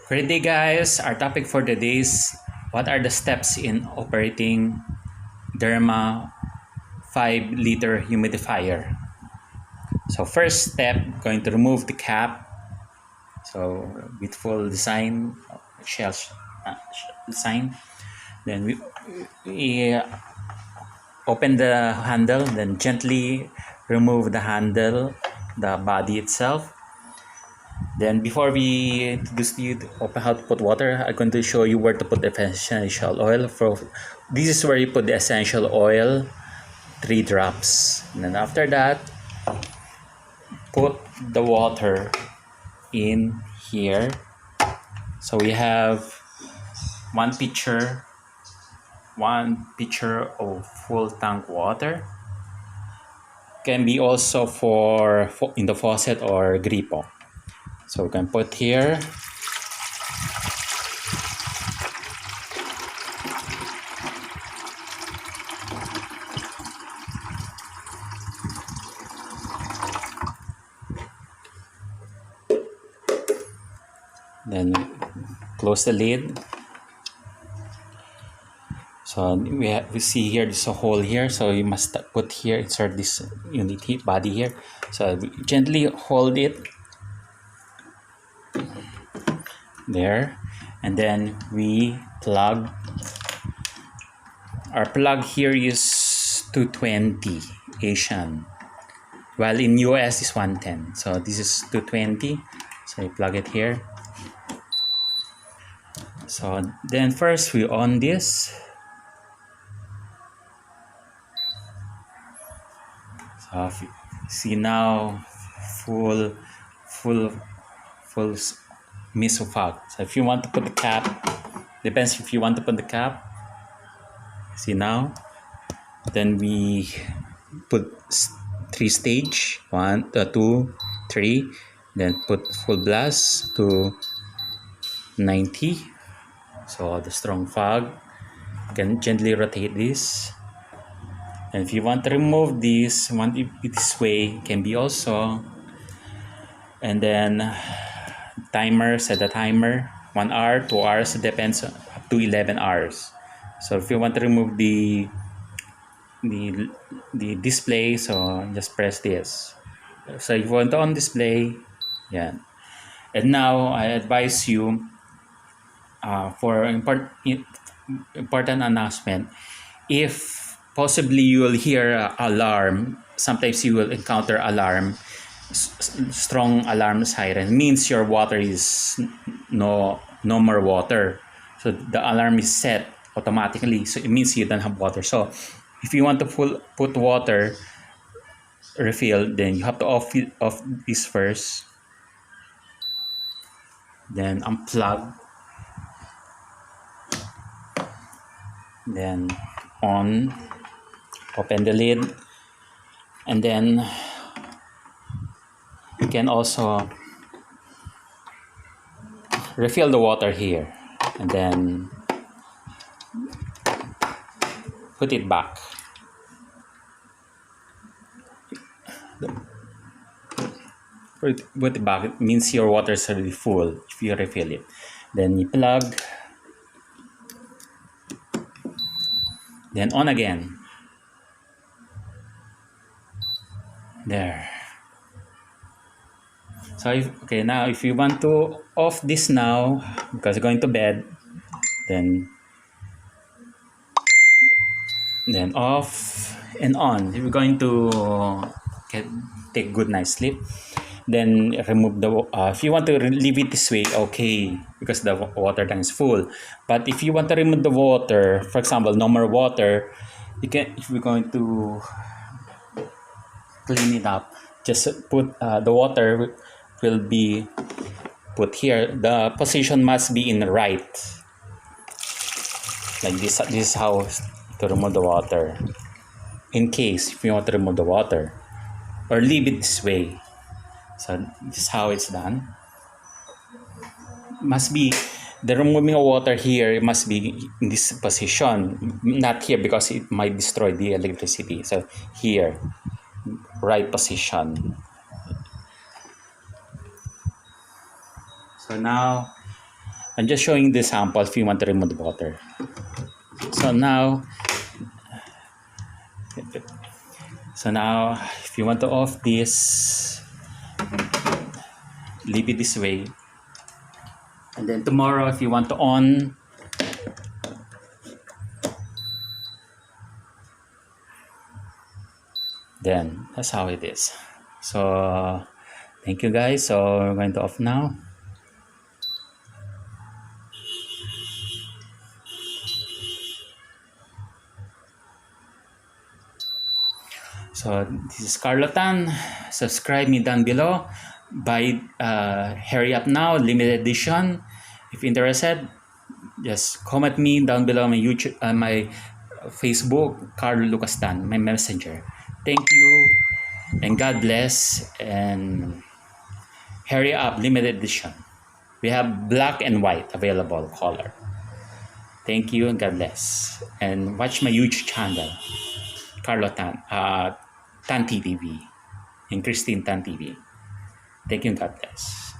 For today, guys, our topic for today is what are the steps in operating Deerma 5-liter humidifier. So first step, going to remove the cap. So beautiful design, shell design. Then we open the handle, then gently remove the handle, the body itself. Then before we introduce you to how to put water, I'm going to show you where to put the essential oil. This is where you put the essential oil, 3 drops. And then after that, put the water in here. So we have one pitcher of full tank water. Can be also for in the faucet or gripo. So we can put here. Then close the lid. So we see here there's a hole here, so you must put here, insert this unit body here. So gently hold it there, and then we plug. Our plug here is 220 Asian, while in US is 110. So this is 220. So you plug it here. So then first we on this. So see now full miso fog. So if you want to put the cap, depends if you want to put the cap. See now, then we put 3 stage, 1, 2, 3, then put full blast to 90. So the strong fog, you can gently rotate this. And if you want to remove this, want it this way, can be also. And then timer, set the timer, 1 hour, 2 hours, depends, up to 11 hours. So if you want to remove the display, so just press this. So if you want to on display, yeah. And now I advise you for important announcement. If possibly you will hear alarm, sometimes you will encounter alarm, strong alarm siren, means your water is no more water. So the alarm is set automatically, so it means you don't have water. So if you want to put water refill, then you have to off this first, then unplug, then on, open the lid, and then you can also refill the water here, and then put it back. Put it back, it means your water is already full if you refill it. Then you plug, then on again. There. So okay, now if you want to off this now, because you're going to bed, then off and on. If you're going to take good night's sleep, then remove the if you want to leave it this way, okay, because the water tank is full. But if you want to remove the water, for example, no more water, you can, if you're going to clean it up, just put the water will be put here. The position must be in the right, like this. This is how to remove the water, in case if you want to remove the water, or leave it this way. So this is how it's done. Must be the removing of water here, it must be in this position, not here, because it might destroy the electricity. So here, right position. So now I'm just showing the sample if you want to remove the water. So now, if you want to off this, leave it this way. And then tomorrow, if you want to on, then that's how it is. So thank you guys. So we're going to off now. So this is Carlo Tan. Subscribe me down below. Buy Hurry Up Now limited edition. If interested, just comment me down below my YouTube, my Facebook, Carlo Lucas Tan, my messenger. Thank you and God bless, and Hurry Up limited edition. We have black and white available color. Thank you and God bless. And watch my YouTube channel, Carlo Tan, Tan TV and Christine Tan TV. Thank you and God bless.